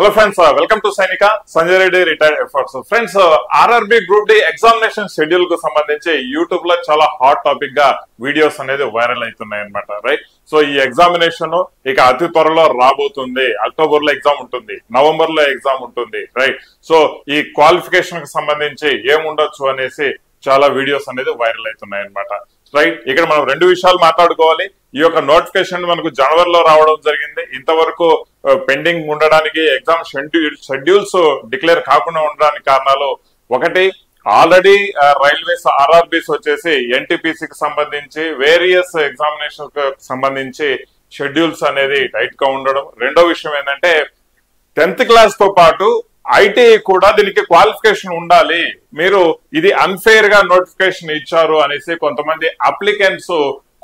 Hello friends, welcome to Sainika, Sanjay Reddy retired efforts. Friends, RRB Group D examination schedule ku sambandhinchi YouTube lo chala hot topic ga videos anedi viral aitunayi annamata, right? So ee examination ika ati tvaralo rabotundi, October lo exam untundi, November lo exam untundi, right? So ee qualification ku sambandhinchi em undochu anesi chala videos anedi viral aitunayi annamata, right? ఇక్కడ మనం రెండు విషయాలు మాట్లాడుకోవాలి. ఈ యొక్క notification మనకు జనవరిలో రావడం జరిగింది. ఇంతవరకు పెండింగ్ ఉండడానికి ఎగ్జామ్ షెడ్యూల్స్ డిక్లేర్ కాకుండా ఉండడానికి కారణాలు ఒకటి, ఆల్రెడీ రైల్వేస్ ఆర్ఆర్బీస్ వచ్చేసి ఎన్టీపీసీకి సంబంధించి వేరియస్ ఎగ్జామినేషన్ సంబంధించి షెడ్యూల్స్ అనేది టైట్ గా ఉండడం. రెండో విషయం ఏంటంటే 10th క్లాస్ తో పాటు ఐటీఐ కూడా దీనికి క్వాలిఫికేషన్ ఉండాలి, మీరు ఇది అన్ఫేర్ గా నోటిఫికేషన్ ఇచ్చారు అనేసి కొంతమంది అప్లికెంట్స్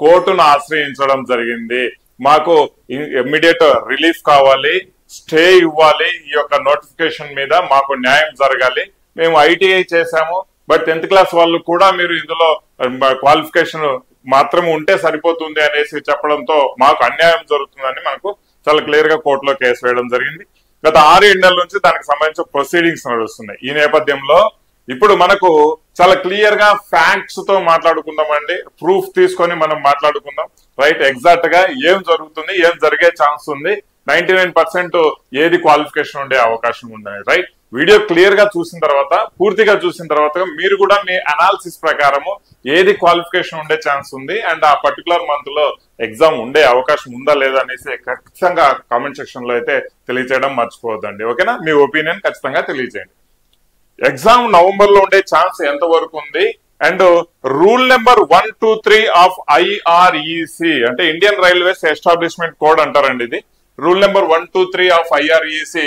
కోర్టును ఆశ్రయించడం జరిగింది. మాకు ఇమ్మీడియట్ రిలీఫ్ కావాలి, స్టే ఇవ్వాలి, ఈ యొక్క నోటిఫికేషన్ మీద మాకు న్యాయం జరగాలి, మేము ఐటీఐ చేశాము బట్ 10th క్లాస్ వాళ్ళు కూడా మీరు ఇందులో క్వాలిఫికేషన్ మాత్రం ఉంటే సరిపోతుంది అనేసి చెప్పడంతో మాకు అన్యాయం జరుగుతుందని మనకు చాలా క్లియర్ గా కోర్టులో కేసు వేయడం జరిగింది. గత 6-7 నెలల నుంచి దానికి సంబంధించిన ప్రొసీడింగ్స్ నడుస్తున్నాయి. ఈ నేపథ్యంలో ఇప్పుడు మనకు చాలా క్లియర్ గా ఫ్యాక్ట్స్ తో మాట్లాడుకుందామండి, ప్రూఫ్ తీసుకొని మనం మాట్లాడుకుందాం, రైట్? ఎగ్జాక్ట్ గా ఏం జరుగుతుంది, ఏం జరిగే ఛాన్స్ ఉంది, 99% ఏది క్వాలిఫికేషన్ ఉండే అవకాశం ఉందని, రైట్? వీడియో క్లియర్ గా చూసిన తర్వాత, పూర్తిగా చూసిన తర్వాత మీరు కూడా మీ అనాలిసిస్ ప్రకారము ఏది క్వాలిఫికేషన్ ఉండే ఛాన్స్ ఉంది అండ్ ఆ పర్టికులర్ మంత్ లో ఎగ్జామ్ ఉండే అవకాశం ఉందా లేదా అనేసి ఖచ్చితంగా కామెంట్ సెక్షన్ లో అయితే తెలియజేయడం మర్చిపోవద్దండి, ఓకేనా? మీ ఒపీనియన్ ఖచ్చితంగా తెలియజేయండి. ఎగ్జామ్ నవంబర్ లో ఉండే ఛాన్స్ ఎంత వరకు ఉంది అండ్ రూల్ నెంబర్ 123 ఆఫ్ ఐఆర్ఈసి అంటే ఇండియన్ రైల్వేస్ ఎస్టాబ్లిష్మెంట్ కోడ్ అంటారండి. ఇది రూల్ నెంబర్ 123 ఆఫ్ ఐఆర్ఈసి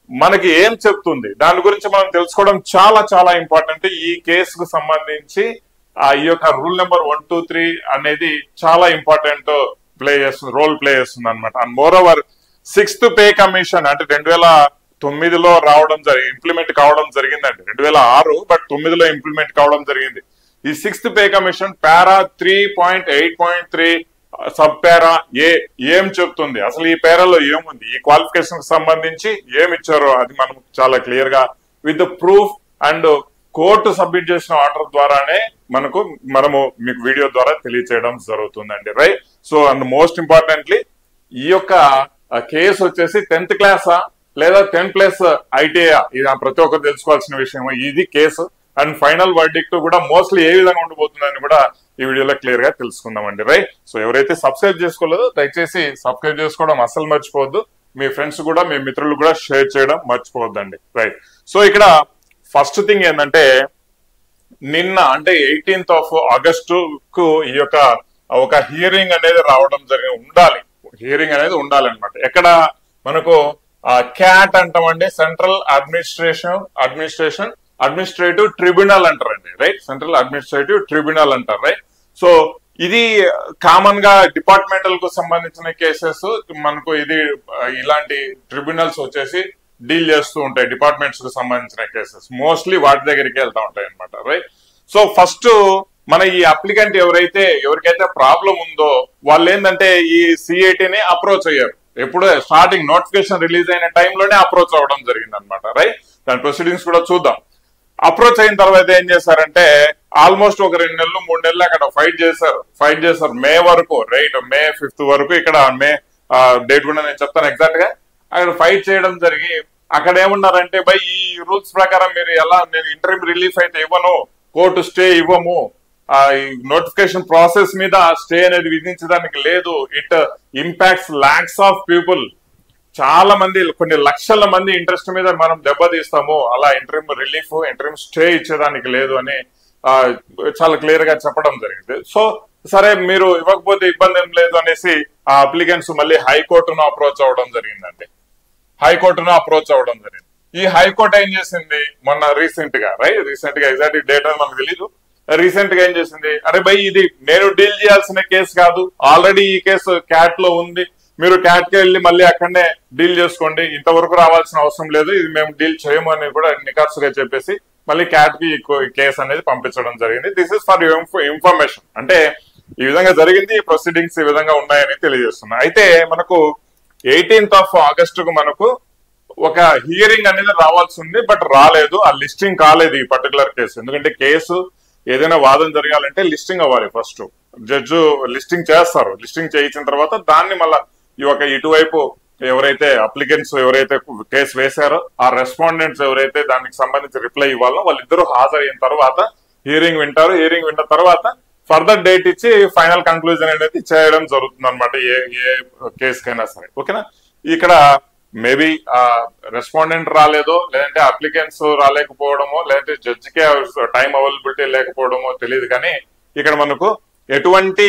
మనకి ఏం చెప్తుంది, దాని గురించి మనం తెలుసుకోవడం చాలా చాలా ఇంపార్టెంట్. ఈ కేసుకు సంబంధించి ఈ యొక్క రూల్ నెంబర్ 123 అనేది చాలా ఇంపార్టెంట్ రోల్ ప్లే చేస్తుంది అనమాట. And more over 6th pay commission అంటే 2009లో రావడం ఇంప్లిమెంట్ కావడం జరిగిందండి. 2006 బట్ 9లో ఇంప్లిమెంట్ కావడం జరిగింది. ఈ 6th పే కమిషన్ పారా 3.8.3 సబ్ పారా ఏం చెప్తుంది, అసలు ఈ పేరాలో ఏముంది, ఈ క్వాలిఫికేషన్ కి సంబంధించి ఏమి ఇచ్చారో అది మనం చాలా క్లియర్ గా with proof and court submit చేసిన ఆర్డర్ ద్వారానే మనము మీకు వీడియో ద్వారా తెలియచేయడం జరుగుతుందండి, right? So and most importantly ఈ యొక్క కేసు వచ్చేసి 10th క్లాసా లేదా 10+ ఐటీఐ, ఇది ప్రతి ఒక్కరు తెలుసుకోవాల్సిన విషయం. ఇది కేసు అండ్ ఫైనల్ వర్డిక్ట్ కూడా మోస్ట్లీ ఏ విధంగా ఉండబోతుందని కూడా ఈ వీడియోలో క్లియర్ గా తెలుసుకుందామండి, రైట్? సో ఎవరైతే సబ్స్క్రైబ్ చేసుకోలేదో దయచేసి సబ్స్క్రైబ్ చేసుకోవడం అస్సలు మర్చిపోవద్దు, మీ ఫ్రెండ్స్ కూడా మీ మిత్రులు కూడా షేర్ చేయడం మర్చిపోవద్దండి, రైట్? సో ఇక్కడ ఫస్ట్ థింగ్ ఏంటంటే నిన్న అంటే 18th ఆఫ్ ఆగస్టు కు ఈ యొక్క ఒక హియరింగ్ అనేది రావడం ఉండాలి, హియరింగ్ అనేది ఉండాలన్నమాట. ఎక్కడ మనకు క్యాట్ అంటామండి, సెంట్రల్ అడ్మినిస్ట్రేటివ్ ట్రిబ్యునల్ అంటారండి, రైట్? సెంట్రల్ అడ్మినిస్ట్రేటివ్ ట్రిబ్యునల్ అంటారు, రైట్? సో ఇది కామన్ గా డిపార్ట్మెంటల్ కు సంబంధించిన కేసెస్ మనకు ఇది ఇలాంటి ట్రిబ్యునల్స్ వచ్చేసి డీల్ చేస్తూ ఉంటాయి. డిపార్ట్మెంట్స్ కు సంబంధించిన కేసెస్ మోస్ట్లీ వాటి దగ్గరికి వెళ్తా ఉంటాయి అనమాట, రైట్? సో ఫస్ట్ మన ఈ అప్లికెంట్ ఎవరికైతే ప్రాబ్లం ఉందో వాళ్ళు ఏంటంటే ఈ సిఐటిని అప్రోచ్ అయ్యారు. ఎప్పుడు స్టార్టింగ్ నోటిఫికేషన్ రిలీజ్ అయిన టైంలోనే అప్రోచ్ అవ్వడం జరిగింది అనమాట, రైట్? దాని ప్రొసీడింగ్స్ కూడా చూద్దాం. అప్రోచ్ అయిన తర్వాత ఏం చేశారంటే ఆల్మోస్ట్ ఒక 2 నెలలు 3 నెలలు అక్కడ ఫైట్ చేశారు మే వరకు, రైట్? మే 5th వరకు. ఇక్కడ మే డేట్ కూడా నేను చెప్తాను ఎగ్జాక్ట్ గా. అక్కడ ఫైట్ చేయడం జరిగి అక్కడ ఏమన్నారంటే బై ఈ రూల్స్ ప్రకారం మీరు ఎలా, నేను ఇంటర్వ్యూ రిలీఫ్ అయితే ఇవ్వను, కోర్టు స్టే ఇవ్వము, నోటిఫికేషన్ ప్రాసెస్ మీద స్టే అనేది విధించడానికి లేదు, it impacts lakhs of people, చాలా మంది కొన్ని లక్షల మంది ఇంట్రెస్ట్ మీద మనం దెబ్బతీస్తాము, అలా ఇంటర్వ్యూ రిలీఫ్ ఇంటర్వ్యూ స్టే ఇచ్చేదానికి లేదు అని చాలా క్లియర్ గా చెప్పడం జరిగింది. సో సరే మీరు ఇవ్వకపోతే ఇబ్బంది ఏం లేదు అనేసి ఆ అప్లికెంట్స్ మళ్ళీ హైకోర్టును అప్రోచ్ అవ్వడం జరిగిందండి. ఈ హైకోర్టు ఏం చేసింది మొన్న రీసెంట్ గా ఎగ్జాక్ట్ డేట్ అని మనకు తెలీదు, రీసెంట్ గా ఏం చేసింది, అరే భయ్ ఇది నేను డీల్ చేయాల్సిన కేసు కాదు, ఆల్రెడీ ఈ కేసు క్యాట్ లో ఉంది, మీరు క్యాట్ కి వెళ్ళి మళ్ళీ అక్కడనే డీల్ చేసుకోండి, ఇంతవరకు రావాల్సిన అవసరం లేదు, ఇది మేము డీల్ చేయము అని కూడా నికార్సుగా చెప్పేసి మళ్ళీ క్యాట్ కి కేసు అనేది పంపించడం జరిగింది. This is for information. అంటే ఈ విధంగా జరిగింది, ప్రొసీడింగ్స్ ఈ విధంగా ఉన్నాయని తెలియజేస్తున్నా. అయితే మనకు 18th ఆఫ్ ఆగస్టు కు మనకు ఒక హియరింగ్ అనేది రావాల్సి ఉంది, బట్ రాలేదు. ఆ లిస్టింగ్ కాలేదు ఈ పర్టికులర్ కేసు. ఎందుకంటే కేసు ఏదైనా వాదన జరగాలంటే లిస్టింగ్ అవ్వాలి. ఫస్ట్ జడ్జు లిస్టింగ్ చేస్తారు. లిస్టింగ్ చేయించిన తర్వాత దాన్ని మళ్ళీ ఈ యొక్క ఇటువైపు ఎవరైతే అప్లికెంట్స్ ఎవరైతే కేసు వేశారో ఆ రెస్పాండెంట్స్ ఎవరైతే దానికి సంబంధించి రిప్లై ఇవ్వాలో వాళ్ళిద్దరూ హాజరైన తర్వాత హియరింగ్ వింటారు. హియరింగ్ విన్న తర్వాత ఫర్దర్ డేట్ ఇచ్చి ఫైనల్ కంక్లూజన్ అనేది చేయడం జరుగుతుంది అనమాట, ఏ కేసుకైనా సరే. ఓకేనా? ఇక్కడ మేబీ రెస్పాండెంట్ రాలేదో, లేదంటే అప్లికెంట్స్ రాలేకపోవడమో, లేదంటే జడ్జికే టైం అవైలబిలిటీ లేకపోవడమో తెలియదు. కానీ ఇక్కడ ఎటువంటి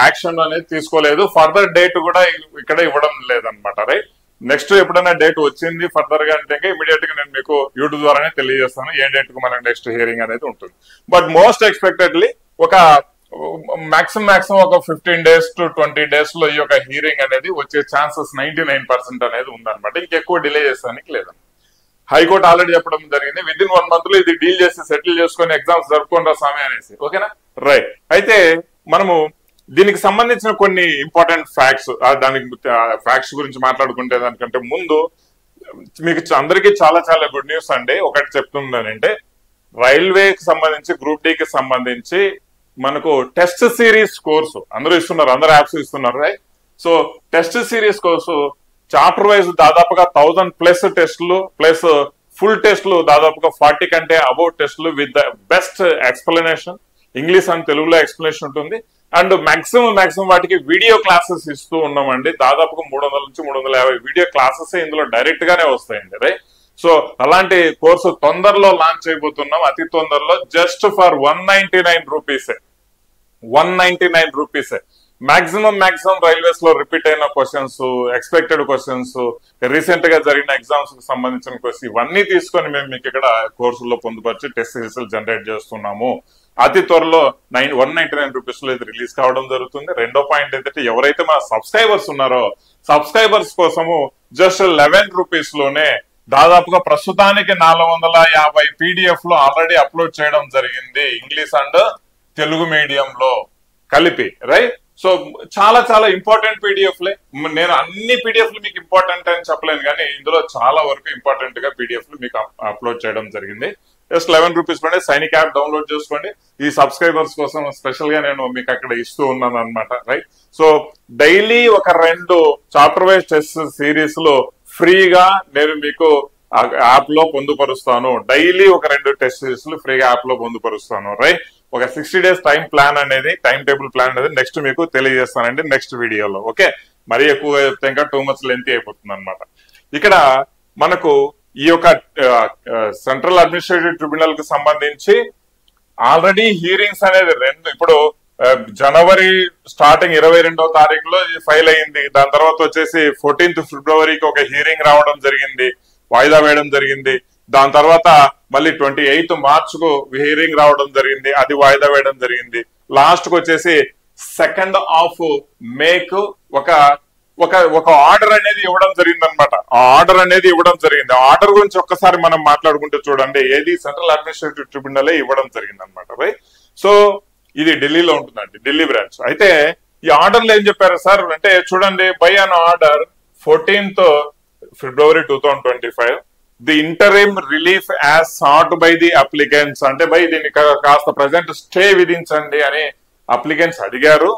యాక్షన్ అనేది తీసుకోలేదు. ఫర్దర్ డేట్ కూడా ఇక్కడ ఇవ్వడం లేదనమాట. రైట్? నెక్స్ట్ ఎప్పుడైనా డేట్ వచ్చింది ఫర్దర్ గా అంటే ఇమీడియట్ గా నేను మీకు యూట్యూబ్ ద్వారానే తెలియజేస్తాను ఏ డేట్ కు మనకు నెక్స్ట్ హియరింగ్ అనేది ఉంటుంది. బట్ మోస్ట్ ఎక్స్పెక్టెడ్లీ ఒక మాక్సిమం ఒక 15 days to 20 days లో ఈ యొక్క హియరింగ్ అనేది వచ్చే ఛాన్సెస్ 99% అనేది ఉందన్నమాట. ఇంకెక్కువ డిలే చేస్తానికి లేదన్నమాట. హైకోర్టు ఆల్రెడీ చెప్పడం జరిగింది, విదిన్ 1 month లో ఇది డీల్ చేసి సెటిల్ చేసుకొని ఎగ్జామ్స్ జరుపుకుంటా స్వామి అనేసి. ఓకేనా? రైట్. అయితే మనము దీనికి సంబంధించిన కొన్ని ఇంపార్టెంట్ ఫ్యాక్ట్స్, దానికి ఫ్యాక్ట్స్ గురించి మాట్లాడుకుంటే దానికంటే ముందు మీకు అందరికీ చాలా చాలా గుడ్ న్యూస్ అండి. ఒకటి చెప్తుందంటే రైల్వేకి సంబంధించి గ్రూప్ డి కి సంబంధించి మనకు టెస్ట్ సిరీస్ కోర్సు అందరూ ఇస్తున్నారు, అందరు యాప్స్ ఇస్తున్నారు. Right? So test series course chapter wise దాదాపుగా 1000+ టెస్టులు ప్లస్ ఫుల్ టెస్టులు దాదాపుగా 40 కంటే అబౌవ్ టెస్టులు with the best explanation. English and తెలుగులో ఎక్స్ప్లెనేషన్ ఉంటుంది. అండ్ మాక్సిమం వాటికి వీడియో క్లాసెస్ ఇస్తూ ఉన్నామండి. దాదాపుగా 300 నుంచి 350 వీడియో క్లాసెస్ ఇందులో డైరెక్ట్ గానే వస్తాయండి. రైట్? సో అలాంటి కోర్సు తొందరలో లాంచ్ అయిపోతున్నాం, అతి తొందరలో. జస్ట్ ఫర్ 199 రూపీసే. 199 రూపీసే. మాక్సిమం రైల్వేస్ లో రిపీట్ అయిన క్వశ్చన్స్, ఎక్స్పెక్టెడ్ క్వశ్చన్స్, రీసెంట్ గా జరిగిన ఎగ్జామ్స్ కి సంబంధించిన క్వశ్చన్స్ ఇవన్నీ తీసుకొని మేము మీకు ఇక్కడ కోర్సుల్లో పొందుపరిచి టెస్ట్ సిరీస్ జనరేట్ చేస్తున్నాము. అతి త్వరలో 199 రూపీస్ లో ఇది రిలీజ్ కావడం జరుగుతుంది. రెండో పాయింట్ ఏంటంటే ఎవరైతే మన సబ్స్క్రైబర్స్ ఉన్నారో సబ్స్క్రైబర్స్ కోసము జస్ట్ 11 రూపీస్ లోనే దాదాపుగా ప్రస్తుతానికి 450 PDF లో ఆల్రెడీ అప్లోడ్ చేయడం జరిగింది, ఇంగ్లీష్ అండ్ తెలుగు మీడియంలో కలిపి. రైట్? సో చాలా చాలా ఇంపార్టెంట్ పీడిఎఫ్లే. నేను అన్ని పీడిఎఫ్లు మీకు ఇంపార్టెంట్ అని చెప్పలేను, కానీ ఇందులో చాలా వరకు ఇంపార్టెంట్ గా పీడిఎఫ్లు మీకు అప్లోడ్ చేయడం జరిగింది. జస్ట్ 11 రూపీస్ లోనే సైనిక్ యాప్ డౌన్లోడ్ చేసుకోండి. ఈ సబ్స్క్రైబర్స్ కోసం స్పెషల్ గా నేను మీకు అక్కడ ఇస్తూ ఉన్నాను అనమాట. రైట్? సో డైలీ ఒక 2 చాప్టర్ వైజ్ టెస్ట్ సిరీస్ లో ఫ్రీగా నేను మీకు యాప్ లో పొందుపరుస్తాను. డైలీ ఒక 2 టెస్ట్ సిరీస్ లు ఫ్రీగా యాప్ లో పొందుపరుస్తాను. రైట్? ఒక 60 days టైం టేబుల్ ప్లాన్ అనేది నెక్స్ట్ మీకు తెలియజేస్తానండి నెక్స్ట్ వీడియోలో. ఓకే? మరీ ఎక్కువ చెప్తే ఇంకా 2 months లెంతీ అయిపోతుంది అనమాట. ఇక్కడ మనకు ఈ యొక్క సెంట్రల్ అడ్మినిస్ట్రేటివ్ ట్రిబ్యునల్ కి సంబంధించి ఆల్రెడీ హియరింగ్స్ అనేది ఇప్పుడు జనవరి స్టార్టింగ్ 22వ తారీఖులో ఫైల్ అయింది. దాని తర్వాత వచ్చేసి 14th ఫిబ్రవరికి ఒక హియరింగ్ రావడం జరిగింది, వాయిదా వేయడం జరిగింది. దాని తర్వాత మళ్ళీ 28th మార్చ్కు హియరింగ్ రావడం జరిగింది, అది వాయిదా వేయడం జరిగింది. లాస్ట్ కు వచ్చేసి 2nd of మేకు ఒక ఆర్డర్ అనేది ఇవ్వడం జరిగింది అనమాట. ఆ ఆర్డర్ అనేది ఇవ్వడం జరిగింది. ఆ ఆర్డర్ గురించి ఒక్కసారి మనం మాట్లాడుకుంటే చూడండి, ఏది సెంట్రల్ అడ్మినిస్ట్రేటివ్ ట్రిబ్యునల్ ఇవ్వడం జరిగింది అనమాట. రైట్? సో ఇది ఢిల్లీలో ఉంటుందండి, ఢిల్లీ బ్రాంచ్. అయితే ఈ ఆర్డర్లు ఏం చెప్పారు సార్ అంటే చూడండి, by an order 14th February 2025 the interim relief as sought by the applicants, అంటే బై దీన్ని కాస్త ప్రజెంట్ స్టే విధించండి అని అప్లికెంట్స్ అడిగారు.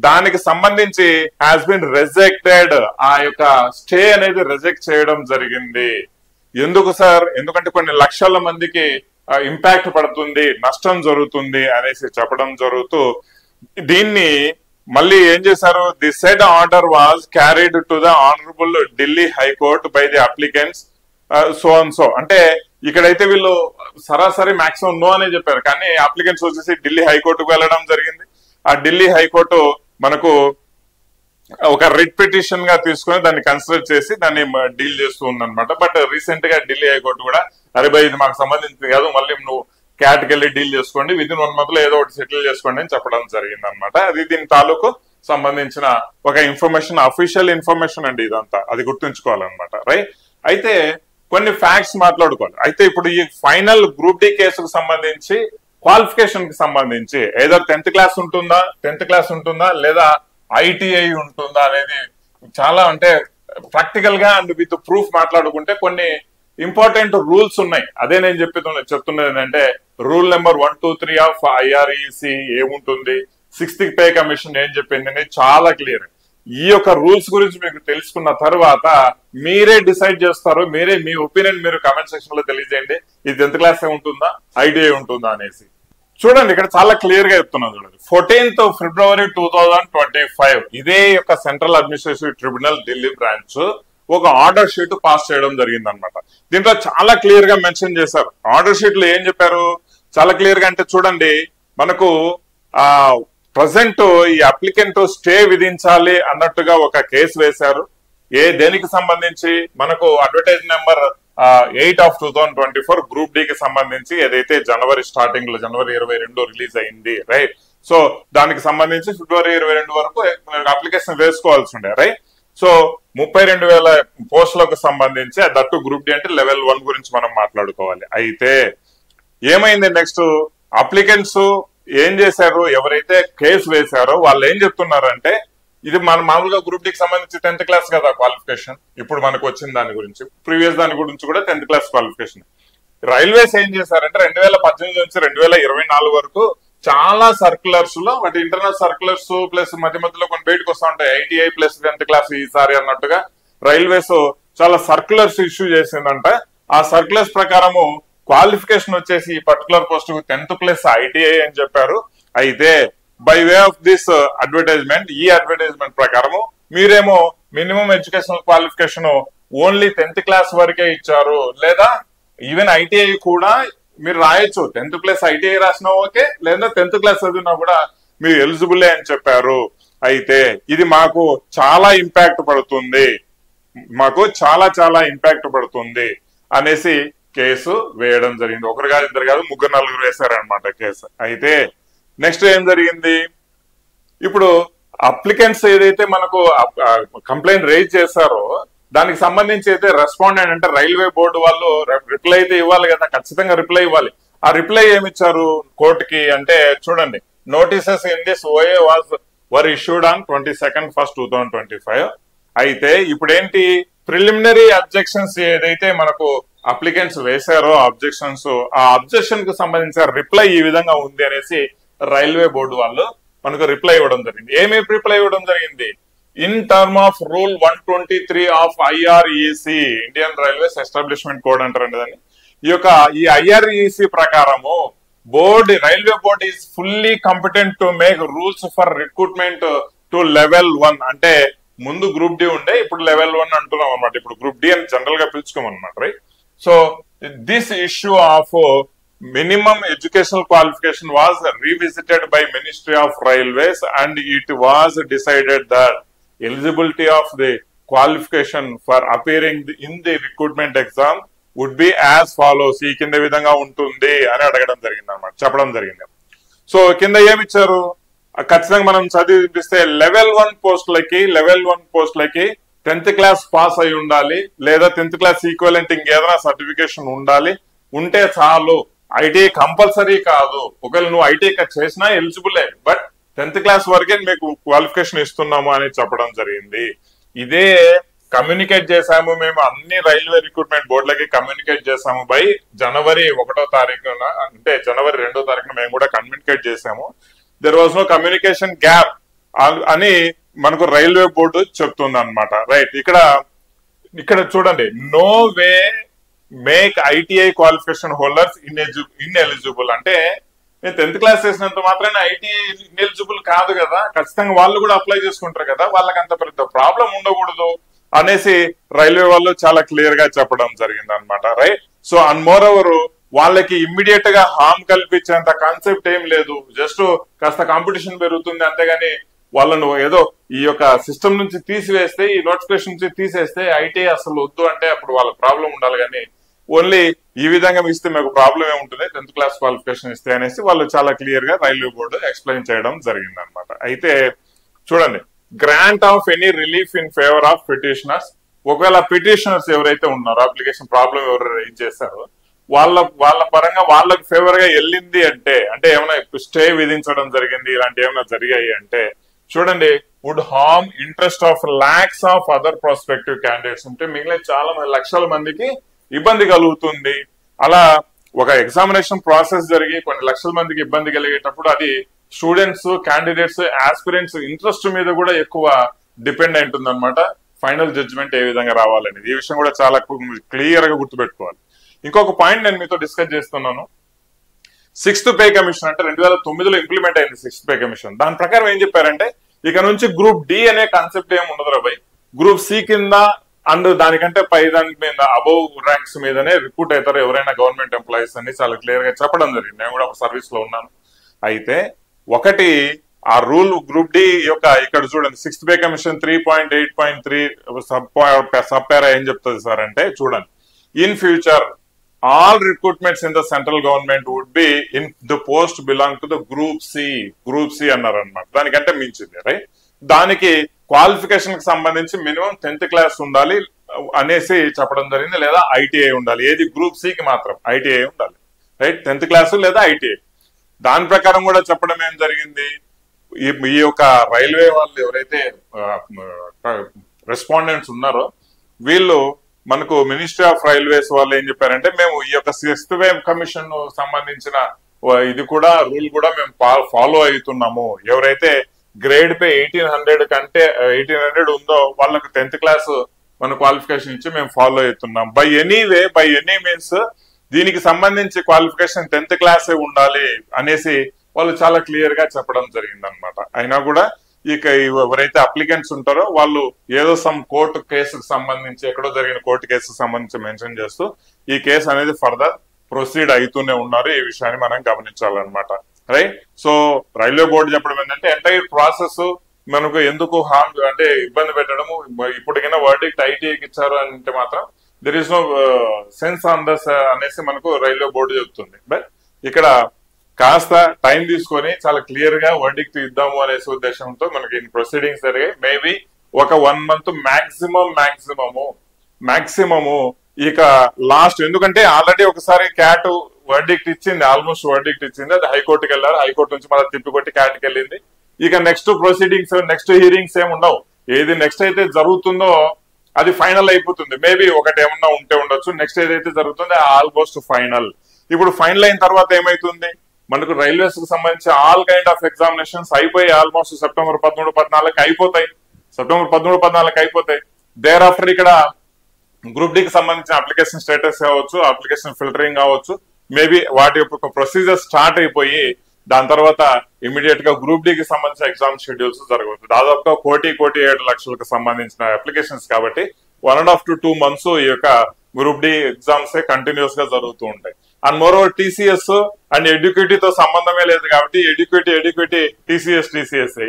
దానికి సంబంధించి హ్యాస్ బిన్ రిజెక్టెడ్. ఆ యొక్క స్టే అనేది రిజెక్ట్ చేయడం జరిగింది. ఎందుకు సార్? ఎందుకంటే కొన్ని లక్షల మందికి ఇంపాక్ట్ పడుతుంది, నష్టం జరుగుతుంది అనేసి చెప్పడం జరుగుతూ దీన్ని మళ్ళీ ఏం చేశారు, the said order was carried to the honourable Delhi high court by the applicants so and so. అంటే ఇక్కడైతే వీళ్ళు సరాసరి మాక్సిమం నో అనే చెప్పారు, కానీ అప్లికెంట్స్ వచ్చేసి ఢిల్లీ హైకోర్టుకు వెళ్ళడం జరిగింది. ఆ ఢిల్లీ హైకోర్టు మనకు ఒక రిట్ పిటిషన్ గా తీసుకుని దాన్ని కన్సిడర్ చేసి దాన్ని డీల్ చేస్తూ ఉందన్నమాట. బట్ రీసెంట్ గా ఢిల్లీ హైకోర్టు కూడా అరే ఇది మాకు సంబంధించింది కాదు, మళ్ళీ నువ్వు క్యాట్కి వెళ్ళి డీల్ చేసుకోండి, విదిన్ 1 month లో ఏదో ఒకటి సెటిల్ చేసుకోండి అని చెప్పడం జరిగింది అనమాట. అది దీని తాలూకు సంబంధించిన ఒక ఇన్ఫర్మేషన్, అఫీషియల్ ఇన్ఫర్మేషన్ అండి ఇదంతా, అది గుర్తుంచుకోవాలన్నమాట. రైట్? అయితే కొన్ని ఫ్యాక్ట్స్ మాట్లాడుకోవాలి. అయితే ఇప్పుడు ఈ ఫైనల్ గ్రూప్ డి కేసుకు సంబంధించి క్వాలిఫికేషన్ కి సంబంధించి ఏదో 10th క్లాస్ ఉంటుందా లేదా ITI ఉంటుందా అనేది చాలా అంటే ప్రాక్టికల్ గా అండ్ విత్ ప్రూఫ్ మాట్లాడుకుంటే కొన్ని ఇంపార్టెంట్ రూల్స్ ఉన్నాయి. అదే నేను చెప్తున్నది ఏంటంటే రూల్ నెంబర్ 1, 2, 3 ఆఫ్ IREC ఏముంటుంది, 6th పే కమిషన్ ఏం చెప్పింది అనేది చాలా క్లియర్. ఈ యొక్క రూల్స్ గురించి మీకు తెలుసుకున్న తర్వాత మీరే డిసైడ్ చేస్తారు. మీరే మీ ఒపీనియన్ మీరు కామెంట్ సెక్షన్ లో తెలియజేయండి. ఇది 10th క్లాస్ ఉంటుందా, ITA ఉంటుందా అనేసి. చూడండి ఇక్కడ చాలా క్లియర్ గా చెప్తున్నాను. చూడండి 14th February 2025 ఇదే యొక్క central administrative tribunal Delhi branch ఒక ఆర్డర్ షీట్ పాస్ చేయడం జరిగింది అనమాట. దీంట్లో చాలా క్లియర్ గా మెన్షన్ చేశారు. ఆర్డర్ షీట్ లో ఏం చెప్పారు చాలా క్లియర్ గా అంటే చూడండి, మనకు ప్రజెంట్ ఈ అప్లికెంట్ స్టే విధించాలి అన్నట్టుగా ఒక కేసు వేశారు. దేనికి సంబంధించి మనకు advertise number 8 of 2024 group D కి సంబంధించి ఏదైతే జనవరి స్టార్టింగ్ లో January 22 రిలీజ్ అయింది, రైట్. సో దానికి సంబంధించి February 22 వరకు అప్లికేషన్ వేసుకోవాల్సి ఉండే, రైట్. సో 32,000 పోస్టులకు సంబంధించి దట్టు గ్రూప్ డి అంటే లెవెల్ 1 గురించి మనం మాట్లాడుకోవాలి. అయితే ఏమైంది నెక్స్ట్, అప్లికెంట్స్ ఏం చేశారు, ఎవరైతే కేసు వేశారో వాళ్ళు ఏం చెప్తున్నారంటే ఇది మన మామూలుగా గ్రూప్ డికి సంబంధించి 10th క్లాస్ కదా క్వాలిఫికేషన్, ఇప్పుడు మనకు వచ్చిన దాని గురించి ప్రీవియస్ దాని గురించి కూడా 10th క్లాస్ క్వాలిఫికేషన్. రైల్వేస్ ఏం చేశారంటే 2018 నుంచి 2024 వరకు చాలా సర్క్యులర్స్ లో వాటి ఇంటర్నల్ సర్క్యులర్స్ ప్లస్ మధ్య మధ్యలో కొన్ని బయటకు వస్తూ ఉంటాయి. ITI ప్లస్ 10th క్లాస్ ఈసారి అన్నట్టుగా రైల్వేస్ చాలా సర్క్యులర్స్ ఇష్యూ చేసిందంట. ఆ సర్క్యులర్స్ ప్రకారము క్వాలిఫికేషన్ వచ్చేసి ఈ particular post 10th plus ITI అని చెప్పారు. అయితే by way of this advertisement, ఈ అడ్వర్టైజ్మెంట్ ప్రకారము మీరేమో minimum educational qualification only 10th class వరకే ఇచ్చారు, లేదా ఈవెన్ ITI కూడా మీరు రాయొచ్చు. 10th ప్లస్ ITI రాసినా ఓకే, లేదా 10th క్లాస్ చదివినా కూడా మీరు ఎలిజిబులే అని చెప్పారు. అయితే ఇది మాకు చాలా ఇంపాక్ట్ పడుతుంది, మాకు చాలా ఇంపాక్ట్ పడుతుంది అనేసి కేసు వేయడం జరిగింది. ఒకరు కాదు, ఇద్దరు కాదు, 3, 4 వేశారనమాట కేసు. అయితే నెక్స్ట్ ఏం జరిగింది, ఇప్పుడు అప్లికెంట్స్ ఏదైతే మనకు కంప్లైంట్ రేజ్ చేశారో దానికి సంబంధించి అయితే రెస్పాండెంట్ అంటే రైల్వే బోర్డు వాళ్ళు రిప్లై అయితే ఇవ్వాలి కదా, ఖచ్చితంగా రిప్లై ఇవ్వాలి. ఆ రిప్లై ఏమిచ్చారు కోర్టుకి అంటే చూడండి, notices in this OA were issued on 22nd First 2025. అయితే ఇప్పుడు ఏంటి, ప్రిలిమినరీ అబ్జెక్షన్స్ ఏదైతే మనకు అప్లికెంట్స్ వేశారో అబ్జెక్షన్స్, ఆ అబ్జెక్షన్ కు సంబంధించిన రిప్లై ఈ విధంగా ఉంది అనేసి రైల్వే బోర్డు వాళ్ళు మనకు రిప్లై ఇవ్వడం జరిగింది. ఏమి రిప్లై ఇవ్వడం జరిగింది, in term of rule 123 of IREC Indian railways establishment code అంటారండి దాన్ని. ఈ IREC ప్రకారము railway board is fully competent to make rules for recruitment to level 1. అంటే ముందు గ్రూప్ డి ఉండే, ఇప్పుడు లెవెల్ 1 అంటున్నాం అనమాట. ఇప్పుడు గ్రూప్ డి అని జనరల్ గా పిలుచుకోమన్నమాట, right. So this issue of minimum educational qualification was revisited by Ministry of Railways and it was decided that eligibility of the qualification for appearing in the recruitment exam would be as follows. ఈ కింద విధంగా ఉంటుంది అని అడగడం జరిగింది అనమాట, చెప్పడం జరిగింది. సో కింద ఏమిచ్చారు, ఖచ్చితంగా మనం చదివిపిస్తే లెవెల్ 1 పోస్టులకి 10th క్లాస్ పాస్ అయి ఉండాలి, లేదా 10th క్లాస్ ఈక్వలెంట్ ఇంకేదైనా సర్టిఫికేషన్ ఉంటే చాలు. ITI కంపల్సరీ కాదు, ఒకవేళ నువ్వు ITI చేసినా ఎలిజిబులే, బట్ 10th క్లాస్ వరకే మీకు క్వాలిఫికేషన్ ఇస్తున్నాము అని చెప్పడం జరిగింది. ఇదే కమ్యూనికేట్ చేశాము మేము అన్ని రైల్వే రిక్రూట్మెంట్ బోర్డులకి కమ్యూనికేట్ చేశాము బై January 1వ తారీఖున, అంటే January 2వ తారీఖున మేము కూడా కమ్యూనికేట్ చేశాము. There was no communication gap అని మనకు రైల్వే బోర్డు చెప్తుంది అనమాట, రైట్. ఇక్కడ చూడండి, no way make ITI qualification holders ineligible. అంటే నేను 10th క్లాస్ చేసినంత మాత్రాన ITI ఇన్ఎలిజిబుల్ కాదు కదా, ఖచ్చితంగా వాళ్ళు కూడా అప్లై చేసుకుంటారు కదా, వాళ్ళకి అంత పెద్ద ప్రాబ్లం ఉండకూడదు అనేసి రైల్వే వాళ్ళు చాలా క్లియర్ గా చెప్పడం జరిగింది అనమాట, right. So and more over వాళ్ళకి ఇమ్మీడియట్ గా హామ్ కల్పించేంత కాన్సెప్ట్ ఏం లేదు, జస్ట్ కాస్త కాంపిటీషన్ పెరుగుతుంది అంతేగాని వాళ్ళను ఏదో ఈ యొక్క సిస్టమ్ నుంచి తీసివేస్తే, ఈ నోటిఫికేషన్ నుంచి తీసేస్తే ITI అసలు వద్దు అంటే అప్పుడు వాళ్ళ ప్రాబ్లం ఉండాలి. కానీ ఓన్లీ ఈ విధంగా ఇస్తే మీకు ప్రాబ్లం ఏముంటుంది, 10th క్లాస్ క్వాలిఫికేషన్ ఇస్తే అనేసి వాళ్ళు చాలా క్లియర్ గా రైల్వే బోర్డు ఎక్స్ప్లెయిన్ చేయడం జరిగింది అనమాట. అయితే చూడండి, grant of any relief in favour of petitioners. ఒకవేళ పిటిషనర్స్ ఎవరైతే ఉన్నారో, అప్లికేషన్ ప్రాబ్లం ఎవరు రైజ్ చేశారో వాళ్ళ పరంగా వాళ్ళకి ఫేవర్ గా వెళ్ళింది అంటే ఏమైనా స్టే విధించడం జరిగింది, ఇలాంటి ఏమైనా జరిగాయి అంటే చూడండి, would harm interest of lakhs of other prospective candidates. అంటే మిగిలిన చాలా మంది లక్షల మందికి ఇబ్బంది కలుగుతుంది. అలా ఒక ఎగ్జామినేషన్ ప్రాసెస్ జరిగి కొన్ని లక్షల మందికి ఇబ్బంది కలిగేటప్పుడు అది స్టూడెంట్స్, క్యాండిడేట్స్, ఆస్పిరెంట్స్ ఇంట్రెస్ట్ మీద కూడా ఎక్కువ డిపెండ్ అయి ఉంటుంది అనమాట ఫైనల్ జడ్జిమెంట్ ఏ విధంగా రావాలనేది. ఈ విషయం కూడా చాలా క్లియర్ గా గుర్తుపెట్టుకోవాలి. ఇంకొక పాయింట్ నేను మీతో డిస్కస్ చేస్తున్నాను. 6th పే కమిషన్ అంటే 2009లో ఇంప్లిమెంట్ అయింది 6th పే కమిషన్. దాని ప్రకారం ఏం చెప్పారంటే ఇక నుంచి గ్రూప్ డి అనే కాన్సెప్ట్ ఏమి ఉండదు బై. గ్రూప్ సి కింద అండ్ దానికంటే పై దాని మీద అబౌవ్ ర్యాంక్స్ మీదనే రిక్రూట్ అవుతారు ఎవరైనా గవర్నమెంట్ ఎంప్లాయీస్ అని చాలా క్లియర్ గా చెప్పడం జరిగింది. నేను కూడా ఒక సర్వీస్ లో ఉన్నాను. అయితే ఒకటి ఆ రూల్ గ్రూప్ డి యొక్క ఇక్కడ చూడండి 6th పే కమిషన్ 3.8.3 సబ్ పారా ఏం చెప్తుంది సార్ అంటే చూడండి, in future all recruitments in the central government would be in the post belong to the group C అన్నారు అనమాట. దానికంటే మించింది రైట్. దానికి క్వాలిఫికేషన్ కి సంబంధించి మినిమం 10th క్లాస్ ఉండాలి అనేసి చెప్పడం జరిగింది, లేదా ఐటీఐ ఉండాలి. ఏది గ్రూప్ సి కి మాత్రం ఐటీఐ ఉండాలి రైట్, 10th క్లాస్ లేదా ఐటీఐ. దాని ప్రకారం కూడా చెప్పడం ఏం జరిగింది, ఈ యొక్క రైల్వే వాళ్ళు ఎవరైతే రెస్పాండెంట్స్ ఉన్నారో వీళ్ళు మనకు మినిస్ట్రీ ఆఫ్ రైల్వేస్ వాళ్ళు ఏం చెప్పారంటే మేము ఈ యొక్క 6th పే కమిషన్ సంబంధించిన ఇది కూడా రూల్ కూడా మేము ఫాలో అవుతున్నాము. ఎవరైతే గ్రేడ్ పే 1800 కంటే 1800 ఉందో వాళ్ళకు 10th క్లాస్ మన క్వాలిఫికేషన్ ఇచ్చి మేము ఫాలో అవుతున్నాం. బై ఎనీ మీన్స్ దీనికి సంబంధించి క్వాలిఫికేషన్ 10th క్లాసే ఉండాలి అనేసి వాళ్ళు చాలా క్లియర్ గా చెప్పడం జరిగింది అనమాట. అయినా కూడా ఇక ఎవరైతే అప్లికెంట్స్ ఉంటారో వాళ్ళు ఏదో సమ్ కోర్టు కేసుకు సంబంధించి ఎక్కడో జరిగిన కోర్టు కేసుకు సంబంధించి మెన్షన్ చేస్తూ ఈ కేసు అనేది ఫర్దర్ ప్రొసీడ్ అవుతూనే ఉన్నారు. ఈ విషయాన్ని మనం గమనించాలన్నమాట రైట్. సో రైల్వే బోర్డు చెప్పడం ఏంటంటే ఎంటైర్ ప్రాసెస్ మనకు ఎందుకు హార్మ్ అంటే ఇబ్బంది పెట్టడము, ఇప్పటికైనా వర్డిక్ట్ ఐటీఐకి ఇచ్చారు అంటే మాత్రం there is no sense on this అనేసి మనకు రైల్వే బోర్డు చెప్తుంది. బట్ ఇక్కడ కాస్త టైం తీసుకొని చాలా క్లియర్ గా వర్డిక్ట్ ఇద్దాము అనేసి ఉద్దేశంతో మనకి ప్రొసీడింగ్స్ జరిగాయి. మేబీ ఒక 1 month మాక్సిమము ఇక లాస్ట్, ఎందుకంటే ఆల్రెడీ ఒకసారి క్యాట్ వర్డిక్ట్ ఇచ్చింది, ఆల్మోస్ట్ వర్డిక్ట్ ఇచ్చింది, అది హైకోర్టుకి వెళ్ళారు. హైకోర్టు నుంచి మళ్ళీ తిప్పికొట్టి క్యాట్కి వెళ్ళింది. ఇక నెక్స్ట్ ప్రొసీడింగ్స్, నెక్స్ట్ హియరింగ్స్ ఏమి ఉండవు. ఏది నెక్స్ట్ అయితే జరుగుతుందో అది ఫైనల్ అయిపోతుంది. మేబీ ఒకటి ఏమన్నా ఉంటే ఉండొచ్చు. నెక్స్ట్ ఏదైతే జరుగుతుందో ఆల్మోస్ట్ ఫైనల్. ఇప్పుడు ఫైనల్ అయిన తర్వాత ఏమైతుంది, మనకు రైల్వేస్ కు సంబంధించి ఆల్ కైండ్ ఆఫ్ ఎగ్జామినేషన్స్ అయిపోయి ఆల్మోస్ట్ సెప్టెంబర్ 13-14 అయిపోతాయి. సెప్టెంబర్ 13-14 అయిపోతాయి. దేర్ ఆఫ్టర్ ఇక్కడ గ్రూప్ డి కి సంబంధించిన అప్లికేషన్ స్టేటస్ కావచ్చు, అప్లికేషన్ ఫిల్టరింగ్ కావచ్చు, మేబీ వాటి యొక్క ప్రొసీజర్ స్టార్ట్ అయిపోయి దాని తర్వాత ఇమీడియట్ గా గ్రూప్ డి కి సంబంధించిన ఎగ్జామ్ షెడ్యూల్స్ జరగవచ్చు. దాదాపుగా 1,7 సంబంధించిన అప్లికేషన్స్ కాబట్టి 1.5 to 2 months ఈ యొక్క గ్రూప్ డి ఎగ్జామ్స్ కంటిన్యూస్ గా జరుగుతూ ఉంటాయి. And moreover TCS and ఎడ్యుకేటీతో సంబంధమే లేదు కాబట్టి ఎడ్యుకేటీ టీసీఎస్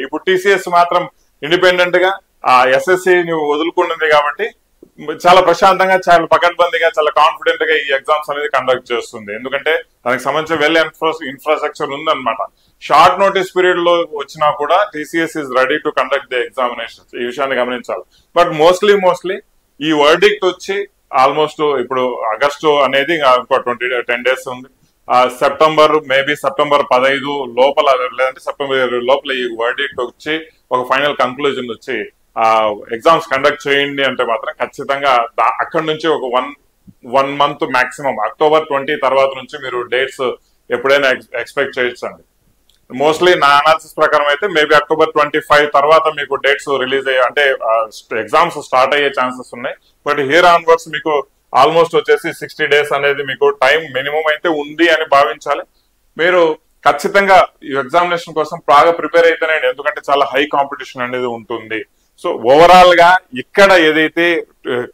ఇప్పుడు టీసీఎస్ మాత్రం ఇండిపెండెంట్ గా ఆ ఎస్ఎస్సి వదులుకుంటుంది కాబట్టి చాలా ప్రశాంతంగా, చాలా పకడ్బందీగా, చాలా కాన్ఫిడెంట్ గా ఈ ఎగ్జామ్స్ అనేది కండక్ట్ చేస్తుంది. ఎందుకంటే దానికి సంబంధించిన వెల్ ఇన్ఫ్రాస్ట్రక్చర్ ఉందన్నమాట. షార్ట్ నోటీస్ పీరియడ్ లో వచ్చినా కూడా TCS is ready to conduct the examinations. ఈ విషయాన్ని గమనించాలి. బట్ మోస్ట్లీ ఈ వర్డిక్ట్ వచ్చి ఆల్మోస్ట్ ఇప్పుడు ఆగస్టు అనేది ఇంకో 10 days ఉంది. సెప్టెంబర్ మేబీ సెప్టెంబర్ 15 లోపల లేదంటే సెప్టెంబర్ 20 లోపల ఈ వర్డిక్ట్ వచ్చి ఒక ఫైనల్ కంక్లూజన్ వచ్చి ఎగ్జామ్స్ కండక్ట్ చేయండి అంటే మాత్రం ఖచ్చితంగా అక్కడి నుంచి ఒక 1 month మాక్సిమం October 20 తర్వాత నుంచి మీరు డేట్స్ ఎప్పుడైనా ఎక్స్పెక్ట్ చేయొచ్చండి. మోస్ట్లీ నా అనాలిసిస్ ప్రకారం అయితే మేబీ October 25 తర్వాత మీకు డేట్స్ రిలీజ్ అయ్యే అంటే ఎగ్జామ్స్ స్టార్ట్ అయ్యే ఛాన్సెస్ ఉన్నాయి. బట్ హియర్ ఆన్వర్డ్స్ మీకు ఆల్మోస్ట్ వచ్చేసి 60 days అనేది మీకు టైం మినిమం అయితే ఉంది అని భావించాలి. మీరు ఖచ్చితంగా ఈ ఎగ్జామినేషన్ కోసం బాగా ప్రిపేర్ అయితేనండి, ఎందుకంటే చాలా హై కాంపిటీషన్ అనేది ఉంటుంది. సో ఓవరాల్ గా ఇక్కడ ఏదైతే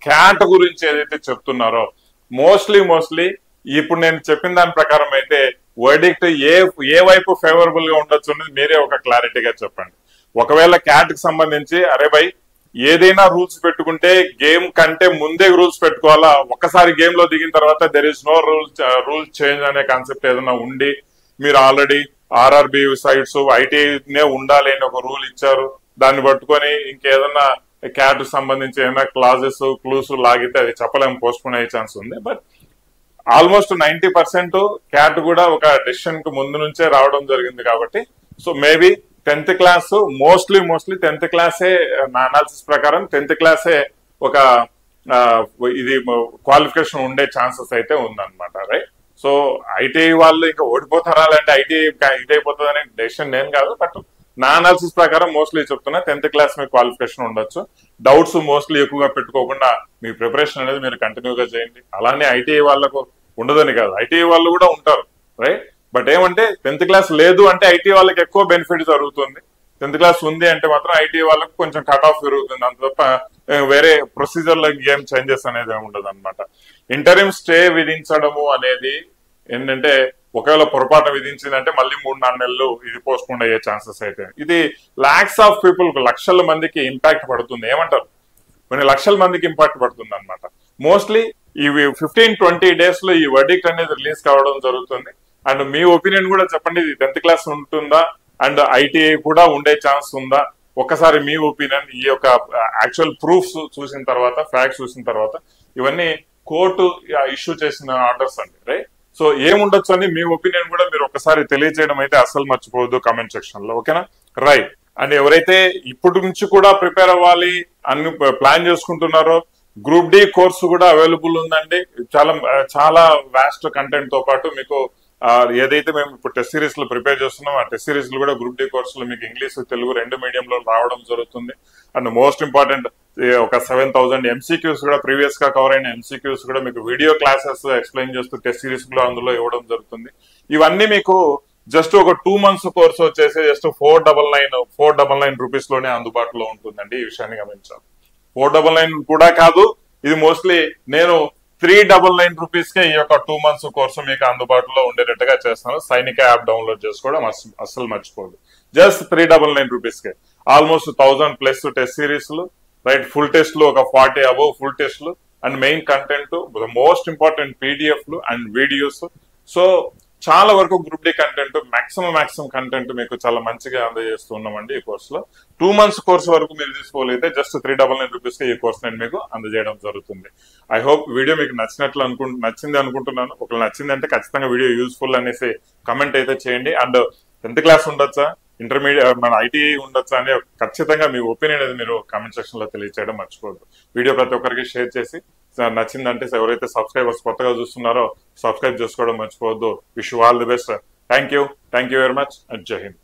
క్యాట్ గురించి ఏదైతే చెప్తున్నారో మోస్ట్లీ ఇప్పుడు నేను చెప్పిన దాని ప్రకారం అయితే వర్డిక్ట్ ఏ వైపు ఫేవరబుల్ గా ఉండొచ్చు అనేది మీరే ఒక క్లారిటీగా చెప్పండి. ఒకవేళ క్యాట్ కి సంబంధించి అరే బై ఏదైనా రూల్స్ పెట్టుకుంటే గేమ్ కంటే ముందే రూల్స్ పెట్టుకోవాలా, ఒక్కసారి గేమ్ లో దిగిన తర్వాత there is no rule change అనే కాన్సెప్ట్ ఏదైనా ఉండి మీరు ఆల్రెడీ ఆర్ఆర్బి సైట్స్ ఐటీనే ఉండాలి అని ఒక రూల్ ఇచ్చారు, దాన్ని పట్టుకొని ఇంకేదన్నా క్యాట్ సంబంధించి ఏదైనా క్లూస్ లాగితే అది చెప్పలేము, పోస్ట్పోన్ అయ్యే ఛాన్స్ ఉంది. బట్ ఆల్మోస్ట్ 90% క్యాట్ కూడా ఒక డెసిషన్ కు ముందు నుంచే రావడం జరిగింది కాబట్టి so maybe 10th class mostly 10th క్లాసే నా అనాలిసిస్ ప్రకారం 10th క్లాసే ఒక ఇది క్వాలిఫికేషన్ ఉండే ఛాన్సెస్ అయితే ఉందన్నమాట, రైట్. సో ఐటీఐ వాళ్ళు ఇంకా ఓడిపోతారా అంటే ఐటీఐ ఇది అయిపోతుంది అనే డెసిషన్ నేను కాదు, బట్ నా అనాలిసిస్ ప్రకారం మోస్ట్లీ చెప్తున్నా 10th క్లాస్ మీకు క్వాలిఫికేషన్ ఉండొచ్చు. డౌట్స్ మోస్ట్లీ ఎక్కువగా పెట్టుకోకుండా మీ ప్రిపరేషన్ అనేది మీరు కంటిన్యూగా చేయండి. అలానే ఐటీఐ వాళ్ళకు ఉండదని కాదు, ఐటీఐ వాళ్ళు కూడా ఉంటారు, రైట్. బట్ ఏమంటే 10th క్లాస్ లేదు అంటే ఐటీఐ వాళ్ళకి ఎక్కువ బెనిఫిట్ జరుగుతుంది, 10th క్లాస్ ఉంది అంటే మాత్రం ఐటీ వాళ్ళకు కొంచెం కట్ ఆఫ్ పెరుగుతుంది. అంత తప్ప వేరే ప్రొసీజర్ లో ఏం చేంజెస్ అనేది ఉండదు అనమాట. ఇంటరిమ్ స్టే విధించడము అనేది ఏంటంటే ఒకవేళ పొరపాటు విధించిందంటే మళ్ళీ 3-4 నెలలు ఇది పోస్ట్ పోన్ అయ్యే ఛాన్సెస్ అయితే, ఇది లాక్స్ ఆఫ్ పీపుల్ లక్షల మందికి ఇంపాక్ట్ పడుతుంది. ఏమంటారు, కొన్ని లక్షల మందికి ఇంపాక్ట్ పడుతుంది అనమాట. మోస్ట్లీ ఇవి 15-20 డేస్ లో ఈ వర్డిక్ట్ అనేది రిలీజ్ కావడం జరుగుతుంది. అండ్ మీ ఒపీనియన్ కూడా చెప్పండి, ఇది 10th క్లాస్ ఉంటుందా అండ్ ఐటీఐ కూడా ఉండే ఛాన్స్ ఉందా? ఒక్కసారి మీ ఒపీనియన్, ఈ యొక్క యాక్చువల్ ప్రూఫ్స్ చూసిన తర్వాత, ఫ్యాక్ట్స్ చూసిన తర్వాత, ఇవన్నీ కోర్టు ఇష్యూ చేసిన ఆర్డర్స్ అండి, రైట్. సో ఏముండొచ్చు అని మీ ఒపీనియన్ కూడా మీరు ఒకసారి తెలియజేయడం అయితే అస్సలు మర్చిపోవద్దు కామెంట్ సెక్షన్ లో, ఓకేనా, రైట్. అండ్ ఎవరైతే ఇప్పటి నుంచి కూడా ప్రిపేర్ అవ్వాలి అని ప్లాన్ చేసుకుంటున్నారో, గ్రూప్ డి కోర్సు కూడా అవైలబుల్ ఉందండి. చాలా వాస్ట్ కంటెంట్ తో పాటు మీకు ఏదైతే మేము ఇప్పుడు టెస్ట్ సిరీస్ లో ప్రిపేర్ చేస్తున్నాం, ఆ టెస్ట్ సిరీస్ లో కూడా గ్రూప్ డి కోర్సులో మీకు ఇంగ్లీష్ తెలుగు 2 మీడియంలో రావడం జరుగుతుంది. అండ్ మోస్ట్ ఇంపార్టెంట్ ఒక 7,000 MCQs కూడా ప్రీవియస్ గా కవర్ అయిన MCQs కూడా మీకు వీడియో క్లాసెస్ ఎక్స్ప్లెయిన్ చేస్తూ టెస్ట్ సిరీస్ లో అందులో ఇవ్వడం జరుగుతుంది. ఇవన్నీ మీకు జస్ట్ ఒక 2 months కోర్సు వచ్చేసి జస్ట్ 499 రూపీస్ లోనే అందుబాటులో ఉంటుందండి. ఈ విషయాన్ని గమనించాలి. 499 కూడా కాదు, ఇది మోస్ట్లీ నేను 399 రూపీస్ కే ఈ యొక్క 2 months కోర్సు మీకు అందుబాటులో ఉండేటట్టుగా చేస్తాను. సైనిక యాప్ డౌన్లోడ్ చేసుకోవడం అస్సలు మర్చిపోదు. జస్ట్ 399 రూపీస్ కే ఆల్మోస్ట్ 1000+ టెస్ట్ సిరీస్లు, రైట్. ఫుల్ టెస్ట్లు ఒక 40 అబోవ్ ఫుల్ టెస్ట్లు and main content, most important పీడిఎఫ్లు అండ్ వీడియోస్. సో చాలా వరకు group D content maximum content మీకు చాలా మంచిగా అందజేస్తున్నామండి ఈ కోర్సులో. 2 months కోర్సు వరకు మీరు తీసుకోగలిగితే జస్ట్ 399 రూపీస్ కి ఈ కోర్స్ నేను మీకు అందజేయడం జరుగుతుంది. ఐ హోప్ వీడియో మీకు నచ్చింది అనుకుంటున్నాను. ఒకవేళ నచ్చిందంటే ఖచ్చితంగా వీడియో యూస్ఫుల్ అనేసి కమెంట్ అయితే చేయండి. అండ్ 10th క్లాస్ ఉండొచ్చా, ఇంటర్మీడియట్ మన ఐటీఐ ఉండొచ్చా అని ఖచ్చితంగా మీ ఒపీనియన్ అనేది మీరు కామెంట్ సెక్షన్ లో తెలియజేయడం మర్చిపోద్దు. వీడియో ప్రతి ఒక్కరికి షేర్ చేసి నచ్చిందంటే ఎవరైతే సబ్స్క్రైబర్స్ కొత్తగా చూస్తున్నారో సబ్స్క్రైబ్ చేసుకోవడం మర్చిపోవద్దు. Wish you all the best. Thank you very much. జై హింద్.